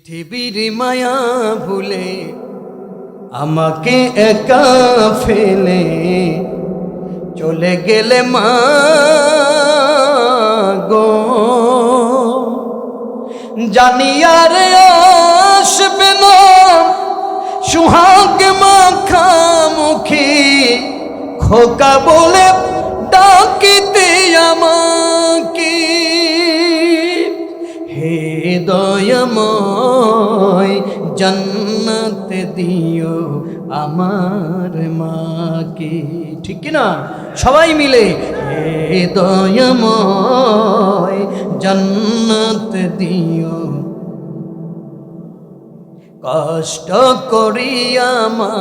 পৃথিবীর মায়া ভুলে আমাকে একা ফেলে চলে গেলে মা গো, জানি আর আসবে না সুহাগ মাখা মুখী, খোকা বলে ডাকিতে আমাকে। হে দয়াময় জান্নাত দিও আমার মাকে। ঠিক কিনা সবাই মিলে, হে দয়াময় জান্নাত দিও। কষ্ট করিয়া মা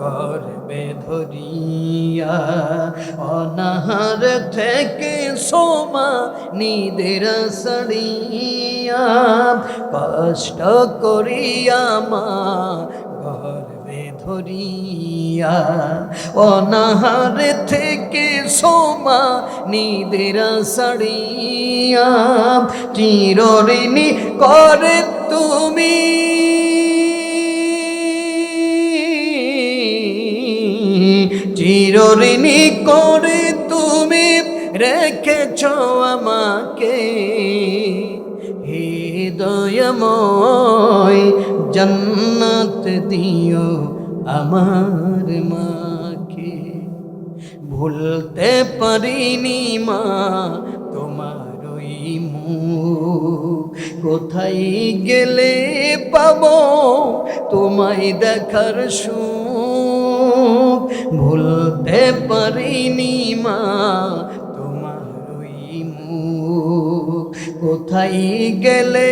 গর্বে ধরিয়া অনাহার থেকে সোমা নিদের সড়িয়া, কষ্ট করিয়া মা গর্বে ধরিয়া অনাহার থেকে সোমা নিদের সড়িয়া, চিরঋণী করে তুমি চিরঋণী করে তুমি রেখেছ আমাকে। হে দয়াময় জান্নাত দিও আমার মাকে। ভুলতে পারিনি মা তোমার ওই মুখ, কোথায় গেলে পাবো তোমায় দেখার সুখ। ভুলতে পারিনি মা তোমার ওই মুখ, কোথায় গেলে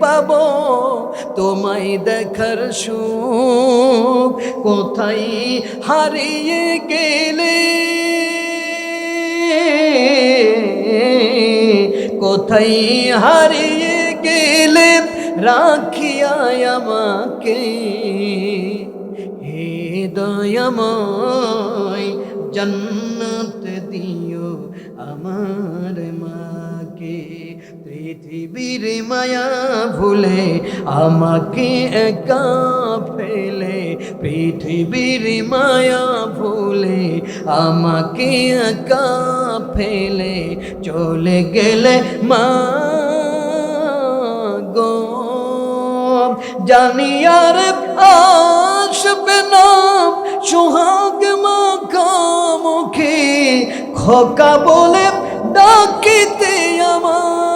পাবো তোমায় দেখার সুখ। কোথায় হারিয়ে গেলে, কোথায় হারিয়ে গেলে রাখিয়া আমাকে। হে দয়াময় জান্নাত দিও আমার মাকে। পৃথিবীর মায়া ভুলে আমাকে একা ফেলে, পৃথিবীর মায়া ভুলে আমাকে একা ফেলে চলে গেলে মা গো, জানি আর আসবে না সুহাগ মাখা মুখে, খোকা বলে ডাকিতে আমার।